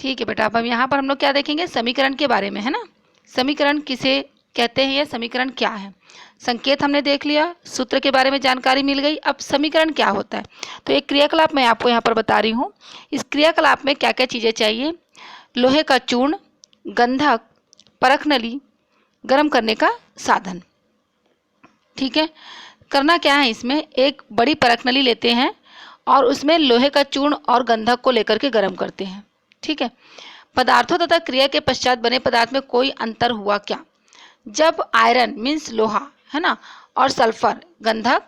ठीक है बेटा, अब यहाँ पर हम लोग क्या देखेंगे, समीकरण के बारे में, है ना। समीकरण किसे कहते हैं या समीकरण क्या है। संकेत हमने देख लिया, सूत्र के बारे में जानकारी मिल गई। अब समीकरण क्या होता है, तो एक क्रियाकलाप मैं आपको यहाँ पर बता रही हूँ। इस क्रियाकलाप में क्या क्या चीज़ें चाहिए, लोहे का चूर्ण, गंधक, परख नली, गर्म करने का साधन। ठीक है, करना क्या है, इसमें एक बड़ी परख नली लेते हैं और उसमें लोहे का चूर्ण और गंधक को लेकर के गर्म करते हैं। ठीक है, पदार्थों तथा क्रिया के पश्चात बने पदार्थ में कोई अंतर हुआ क्या। जब आयरन मीन्स लोहा, है ना, और सल्फर गंधक,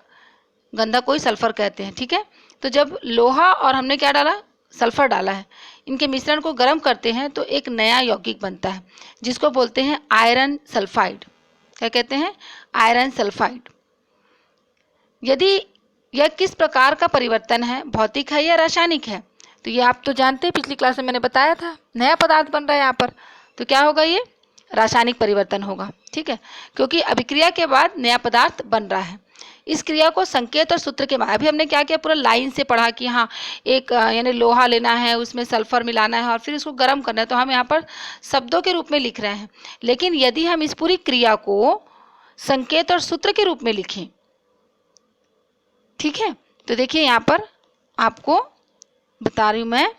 गंधक को ही सल्फर कहते हैं। ठीक है, तो जब लोहा और हमने क्या डाला, सल्फर डाला है, इनके मिश्रण को गर्म करते हैं तो एक नया यौगिक बनता है जिसको बोलते हैं आयरन सल्फाइड। क्या कहते हैं, आयरन सल्फाइड। यदि यह किस प्रकार का परिवर्तन है, भौतिक है या रासायनिक है, तो ये आप तो जानते हैं, पिछली क्लास में मैंने बताया था, नया पदार्थ बन रहा है यहाँ पर, तो क्या होगा, ये रासायनिक परिवर्तन होगा। ठीक है, क्योंकि अभिक्रिया के बाद नया पदार्थ बन रहा है। इस क्रिया को संकेत और सूत्र के बाद, अभी हमने क्या किया, पूरा लाइन से पढ़ा कि हाँ एक यानी लोहा लेना है, उसमें सल्फर मिलाना है और फिर उसको गर्म करना है, तो हम यहाँ पर शब्दों के रूप में लिख रहे हैं। लेकिन यदि हम इस पूरी क्रिया को संकेत और सूत्र के रूप में लिखें, ठीक है, तो देखिए यहाँ पर आपको बता रही हूँ मैं,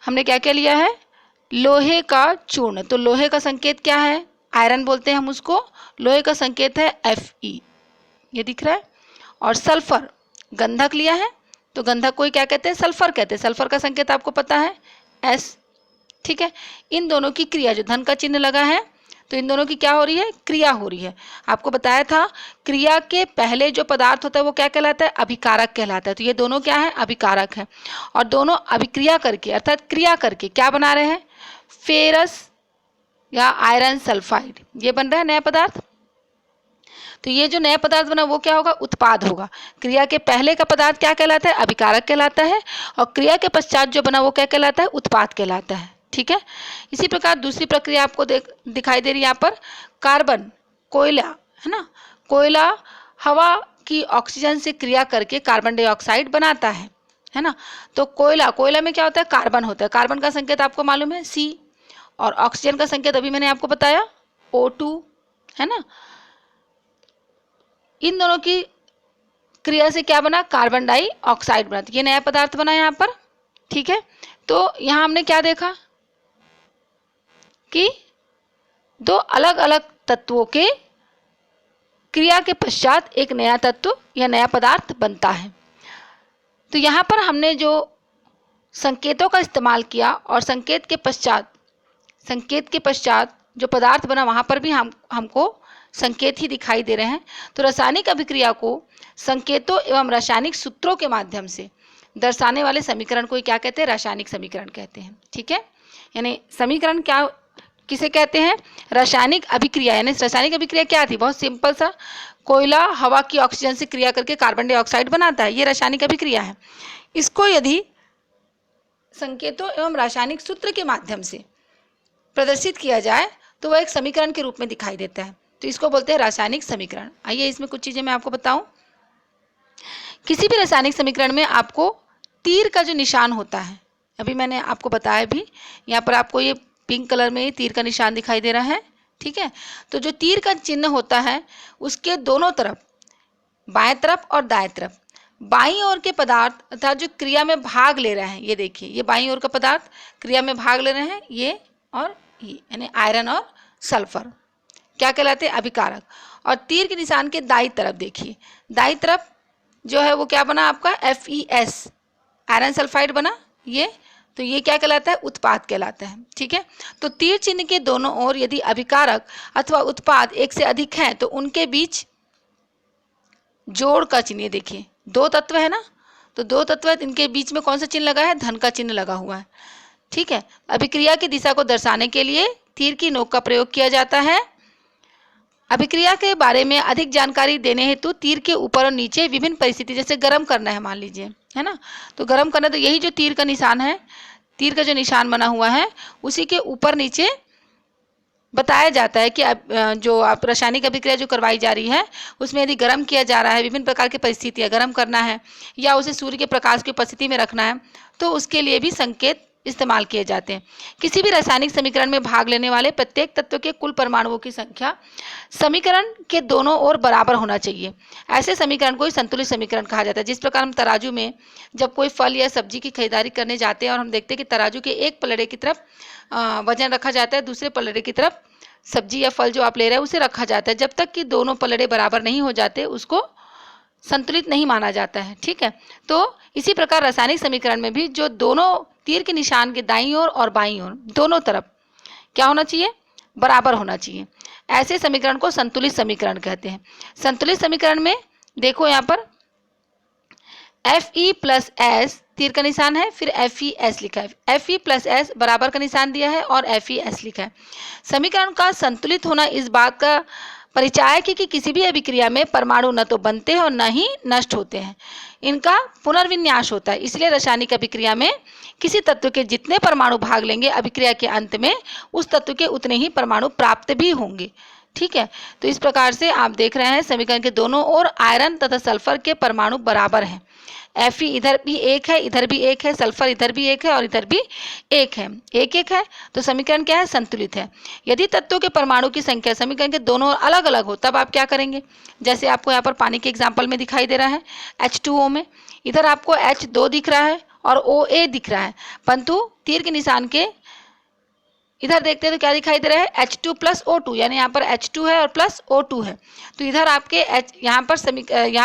हमने क्या क्या लिया है, लोहे का चूर्ण, तो लोहे का संकेत क्या है, आयरन बोलते हैं हम उसको, लोहे का संकेत है Fe, ये दिख रहा है। और सल्फर गंधक लिया है, तो गंधक को ही क्या कहते हैं, सल्फर कहते हैं, सल्फर का संकेत आपको पता है S। ठीक है, इन दोनों की क्रिया, जो धन का चिन्ह लगा है, तो इन दोनों की क्या हो रही है, क्रिया हो रही है। आपको बताया था क्रिया के पहले जो पदार्थ होता है वो क्या कहलाता है, अभिकारक कहलाता है। तो ये दोनों क्या है, अभिकारक है, और दोनों अभिक्रिया करके अर्थात क्रिया करके क्या बना रहे हैं, फेरस या आयरन सल्फाइड, ये बन रहा है नया पदार्थ। तो ये जो नया पदार्थ बना वो क्या होगा, उत्पाद होगा। क्रिया के पहले का पदार्थ क्या कहलाता है, अभिकारक कहलाता है, और क्रिया के पश्चात जो बना वो क्या कहलाता है, उत्पाद कहलाता है। ठीक है, इसी प्रकार दूसरी प्रक्रिया आपको दिखाई दे रही है यहाँ पर, कार्बन, कोयला, है ना, कोयला हवा की ऑक्सीजन से क्रिया करके कार्बन डाइऑक्साइड बनाता है ना। तो कोयला में क्या होता है, कार्बन होता है, कार्बन का संकेत आपको मालूम है C, और ऑक्सीजन का संकेत अभी मैंने आपको बताया O2, है ना। इन दोनों की क्रिया से क्या बना, कार्बन डाइऑक्साइड बना, तो ये नया पदार्थ बना यहाँ पर। ठीक है, तो यहाँ हमने क्या देखा कि दो अलग अलग तत्वों के क्रिया के पश्चात एक नया तत्व या नया पदार्थ बनता है। तो यहाँ पर हमने जो संकेतों का इस्तेमाल किया और संकेत के पश्चात जो पदार्थ बना वहाँ पर भी हमको संकेत ही दिखाई दे रहे हैं। तो रासायनिक अभिक्रिया को संकेतों एवं रासायनिक सूत्रों के माध्यम से दर्शाने वाले समीकरण को क्या कहते हैं, रासायनिक समीकरण कहते हैं। ठीक है, यानी समीकरण क्या किसे कहते हैं, रासायनिक अभिक्रिया। यानी रासायनिक अभिक्रिया क्या थी, बहुत सिंपल सा, कोयला हवा की ऑक्सीजन से क्रिया करके कार्बन डाइऑक्साइड बनाता है, ये रासायनिक अभिक्रिया है। इसको यदि संकेतों एवं रासायनिक सूत्र के माध्यम से प्रदर्शित किया जाए तो वह एक समीकरण के रूप में दिखाई देता है, तो इसको बोलते हैं रासायनिक समीकरण। आइए इसमें कुछ चीजें मैं आपको बताऊं। किसी भी रासायनिक समीकरण में आपको तीर का जो निशान होता है, अभी मैंने आपको बताया भी, यहाँ पर आपको ये पिंक कलर में तीर का निशान दिखाई दे रहा है। ठीक है, तो जो तीर का चिन्ह होता है उसके दोनों तरफ, बाएं तरफ और दाएं तरफ, बाईं ओर के पदार्थ अर्थात जो क्रिया में भाग ले रहे हैं, ये देखिए ये बाईं ओर का पदार्थ क्रिया में भाग ले रहे हैं, ये और ये, यानी आयरन और सल्फर क्या कहलाते हैं, अभिकारक। और तीर के निशान के दाईं तरफ देखिए, दाईं तरफ जो है वो क्या बना आपका, FeS, आयरन सल्फाइड बना ये, तो ये क्या कहलाता है, उत्पाद कहलाता है। ठीक है, तो तीर चिन्ह के दोनों ओर यदि अभिकारक अथवा उत्पाद एक से अधिक हैं तो उनके बीच जोड़ का चिन्ह, देखिए दो तत्व है ना, तो दो तत्व है, इनके बीच में कौन सा चिन्ह लगा है, धन का चिन्ह लगा हुआ है। ठीक है, अभिक्रिया की दिशा को दर्शाने के लिए तीर की नोक का प्रयोग किया जाता है। अभिक्रिया के बारे में अधिक जानकारी देने हेतु तीर के ऊपर और नीचे विभिन्न परिस्थिति, जैसे गर्म करना है मान लीजिए, है ना, तो गर्म करना, तो यही जो तीर का निशान है, तीर का जो निशान बना हुआ है उसी के ऊपर नीचे बताया जाता है कि जो आप रासायनिक अभिक्रिया जो करवाई जा रही है उसमें यदि गर्म किया जा रहा है, विभिन्न प्रकार की परिस्थितियाँ गर्म करना है या उसे सूर्य के प्रकाश की उपस्थिति में रखना है, तो उसके लिए भी संकेत इस्तेमाल किए जाते हैं। किसी भी रासायनिक समीकरण में भाग लेने वाले प्रत्येक तत्व के कुल परमाणुओं की संख्या समीकरण के दोनों ओर बराबर होना चाहिए। ऐसे समीकरण को ही संतुलित समीकरण कहा जाता है। जिस प्रकार हम तराजू में जब कोई फल या सब्जी की खरीदारी करने जाते हैं और हम देखते हैं कि तराजू के एक पलड़े की तरफ वजन रखा जाता है, दूसरे पलड़े की तरफ सब्जी या फल जो आप ले रहे हैं उसे रखा जाता है। जब तक कि दोनों पलड़े बराबर नहीं हो जाते उसको संतुलित नहीं माना जाता है। ठीक है, तो इसी प्रकार रासायनिक समीकरण में भी जो दोनों तीर के निशान के दाईं ओर और बाईं ओर दोनों तरफ क्या होना चाहिए, बराबर होना चाहिए। ऐसे समीकरण को संतुलित समीकरण कहते हैं। संतुलित समीकरण में देखो यहाँ पर Fe प्लस एस तीर का निशान है, फिर FeS लिखा है। Fe प्लस एस बराबर का निशान दिया है और FeS लिखा है। समीकरण का संतुलित होना इस बात का परिचायक है कि किसी भी अभिक्रिया में परमाणु न तो बनते हैं और न ही नष्ट होते हैं, इनका पुनर्विन्यास होता है। इसलिए रासायनिक अभिक्रिया में किसी तत्व के जितने परमाणु भाग लेंगे, अभिक्रिया के अंत में उस तत्व के उतने ही परमाणु प्राप्त भी होंगे। ठीक है, तो इस प्रकार से आप देख रहे हैं समीकरण के दोनों ओर आयरन तथा सल्फर के परमाणु बराबर हैं। Fe इधर भी एक है, इधर भी एक है, सल्फर इधर भी एक है और इधर भी एक है, एक एक है, तो समीकरण क्या है, संतुलित है। यदि तत्वों के परमाणु की संख्या समीकरण के दोनों ओर अलग अलग हो तब आप क्या करेंगे, जैसे आपको यहाँ पर पानी के एग्जाम्पल में दिखाई दे रहा है H2O में, इधर आपको H2 दिख रहा है और OA दिख रहा है, परंतु तीर के निशान के इधर देखते हैं तो क्या दिखाई दे रहा है, H2 प्लस O2, यानी यहाँ पर H2 है और प्लस O2 है। तो इधर आपके यहाँ पर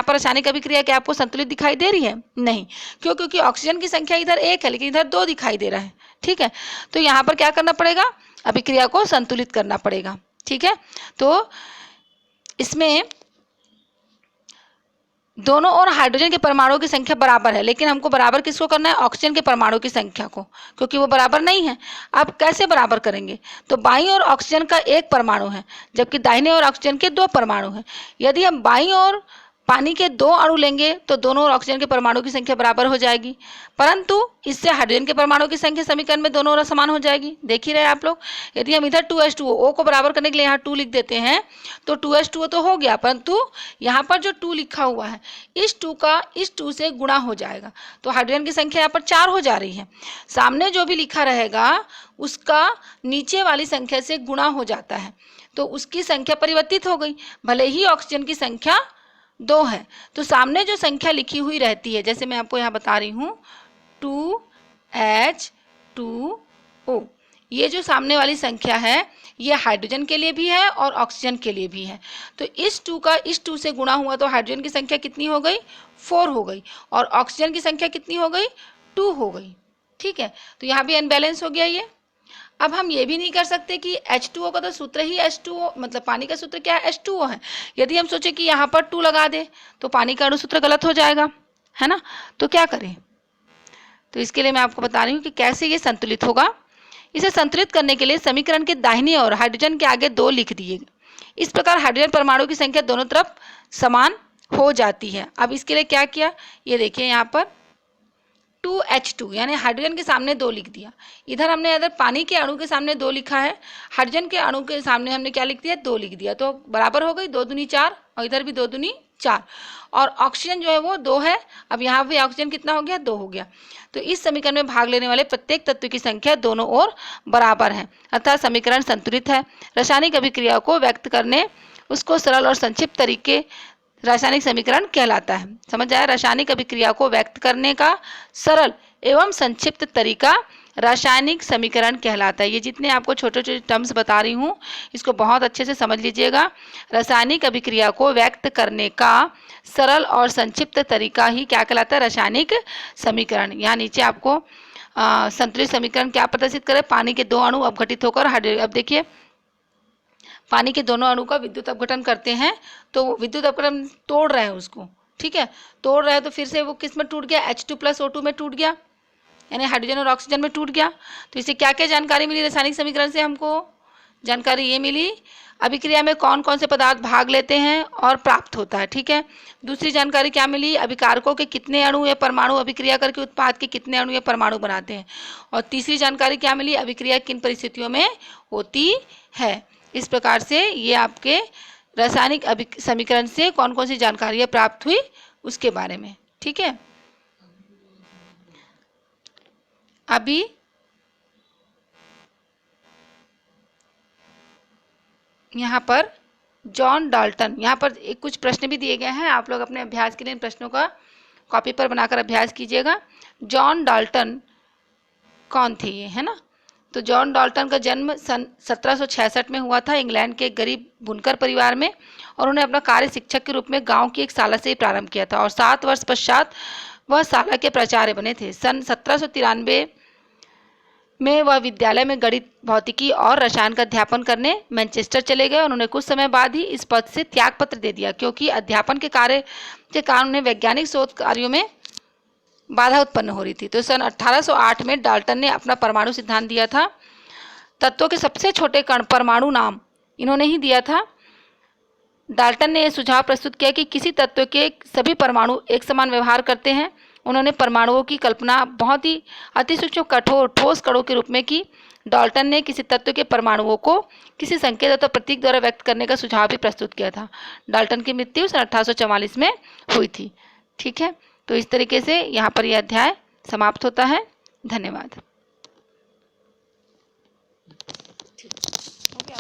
रासायनिक अभिक्रिया क्या आपको संतुलित दिखाई दे रही है, नहीं, क्यों, क्योंकि ऑक्सीजन की संख्या इधर एक है लेकिन इधर 2 दिखाई दे रहा है। ठीक है, तो यहाँ पर क्या करना पड़ेगा, अभिक्रिया को संतुलित करना पड़ेगा। ठीक है, तो इसमें दोनों ओर हाइड्रोजन के परमाणुओं की संख्या बराबर है, लेकिन हमको बराबर किसको करना है, ऑक्सीजन के परमाणु की संख्या को, क्योंकि वो बराबर नहीं है। अब कैसे बराबर करेंगे, तो बाईं ओर ऑक्सीजन का एक परमाणु है जबकि दाहिने ओर ऑक्सीजन के 2 परमाणु हैं। यदि हम बाईं ओर पानी के 2 अणु लेंगे तो दोनों ओर ऑक्सीजन के परमाणु की संख्या बराबर हो जाएगी, परंतु इससे हाइड्रोजन के परमाणु की संख्या समीकरण में दोनों ओर समान हो जाएगी। देख ही रहे आप लोग, यदि हम इधर 2H2O O को बराबर करने के लिए यहाँ 2 लिख देते हैं तो 2H2O तो हो गया, परंतु यहाँ पर जो 2 लिखा हुआ है इस 2 का इस 2 से गुणा हो जाएगा, तो हाइड्रोजन की संख्या यहाँ पर 4 हो जा रही है। सामने जो भी लिखा रहेगा उसका नीचे वाली संख्या से गुणा हो जाता है, तो उसकी संख्या परिवर्तित हो गई, भले ही ऑक्सीजन की संख्या 2 है। तो सामने जो संख्या लिखी हुई रहती है, जैसे मैं आपको यहाँ बता रही हूँ 2H2O, ये जो सामने वाली संख्या है ये हाइड्रोजन के लिए भी है और ऑक्सीजन के लिए भी है। तो इस 2 का इस 2 से गुणा हुआ तो हाइड्रोजन की संख्या कितनी हो गई, 4 हो गई, और ऑक्सीजन की संख्या कितनी हो गई, 2 हो गई। ठीक है, तो यहाँ भी अनबैलेंस हो गया ये। अब हम ये भी नहीं कर सकते कि H2O का तो सूत्र ही H2O, मतलब पानी का सूत्र क्या है, H2O है। यदि हम सोचे कि यहाँ पर 2 लगा दे तो पानी का अणुसूत्र गलत हो जाएगा, है ना, तो क्या करें। तो इसके लिए मैं आपको बता रही हूँ कि कैसे ये संतुलित होगा। इसे संतुलित करने के लिए समीकरण के दाहिनी ओर हाइड्रोजन के आगे 2 लिख दिए। इस प्रकार हाइड्रोजन परमाणु की संख्या दोनों तरफ समान हो जाती है। अब इसके लिए क्या किया, ये देखिए यहाँ पर 2H2 यानी हाइड्रोजन के सामने 2 लिख दिया, इधर हमने इधर पानी के अणु के सामने 2 लिखा है, हाइड्रोजन के अणु के सामने हमने क्या लिख दिया, 2 लिख दिया, तो बराबर हो गई, 2 दूनी 4 और इधर भी 2 दूनी 4, और ऑक्सीजन जो है वो 2 है। अब यहाँ भी ऑक्सीजन कितना हो गया, 2 हो गया। तो इस समीकरण में भाग लेने वाले प्रत्येक तत्व की संख्या दोनों ओर बराबर है, अर्थात समीकरण संतुलित है। रासायनिक अभिक्रिया को व्यक्त करने उसको सरल और संक्षिप्त तरीके रासायनिक समीकरण कहलाता है। समझ आया, रासायनिक अभिक्रिया को व्यक्त करने का सरल एवं संक्षिप्त तरीका रासायनिक समीकरण कहलाता है। ये जितने आपको छोटे छोटे टर्म्स बता रही हूँ इसको बहुत अच्छे से समझ लीजिएगा। रासायनिक अभिक्रिया को व्यक्त करने का सरल और संक्षिप्त तरीका ही क्या कहलाता है, रासायनिक समीकरण। यहाँ नीचे आपको संतुलित समीकरण क्या प्रदर्शित करे, पानी के 2 अणु अपघटित होकर हाइड्रोजन, अब देखिए पानी के दोनों अणु का विद्युत अपघटन करते हैं तो वो विद्युत अपघटन तोड़ रहे हैं उसको, ठीक है, तोड़ रहे हैं तो फिर से वो किस में टूट गया, H2 प्लस O2 में टूट गया, यानी हाइड्रोजन और ऑक्सीजन में टूट गया। तो इससे क्या क्या जानकारी मिली रासायनिक समीकरण से, हमको जानकारी ये मिली अभिक्रिया में कौन कौन से पदार्थ भाग लेते हैं और प्राप्त होता है। ठीक है, दूसरी जानकारी क्या मिली, अभिकारकों के कितने अणु या परमाणु अभिक्रिया करके उत्पाद के कितने अणु या परमाणु बनाते हैं। और तीसरी जानकारी क्या मिली, अभिक्रिया किन परिस्थितियों में होती है। इस प्रकार से ये आपके रासायनिक समीकरण से कौन कौन सी जानकारियाँ प्राप्त हुई उसके बारे में। ठीक है, अभी यहाँ पर जॉन डाल्टन, यहाँ पर एक कुछ प्रश्न भी दिए गए हैं, आप लोग अपने अभ्यास के लिए इन प्रश्नों का कॉपी पर बनाकर अभ्यास कीजिएगा। जॉन डाल्टन कौन थे ये, है ना। तो जॉन डाल्टन का जन्म सन 1766 में हुआ था इंग्लैंड के एक गरीब बुनकर परिवार में, और उन्होंने अपना कार्य शिक्षक के रूप में गांव की एक शाला से ही प्रारंभ किया था, और 7 वर्ष पश्चात वह शाला के प्राचार्य बने थे। सन 1793 में वह विद्यालय में गणित, भौतिकी और रसायन का अध्यापन करने मैनचेस्टर चले गए। उन्होंने कुछ समय बाद ही इस पद से त्याग पत्र दे दिया, क्योंकि अध्यापन के कार्य के कारण उन्हें वैज्ञानिक शोध कार्यों में बाधा उत्पन्न हो रही थी। तो सन 1808 में डाल्टन ने अपना परमाणु सिद्धांत दिया था। तत्वों के सबसे छोटे कण परमाणु नाम इन्होंने ही दिया था। डाल्टन ने यह सुझाव प्रस्तुत किया कि किसी तत्व के सभी परमाणु एक समान व्यवहार करते हैं। उन्होंने परमाणुओं की कल्पना बहुत ही अतिसूक्ष्म कठोर ठोस कणों के रूप में की। डाल्टन ने किसी तत्व के परमाणुओं को किसी संकेत अथवा प्रतीक द्वारा व्यक्त करने का सुझाव भी प्रस्तुत किया था। डाल्टन की मृत्यु सन 1844 में हुई थी। ठीक है, तो इस तरीके से यहाँ पर यह अध्याय समाप्त होता है। धन्यवाद।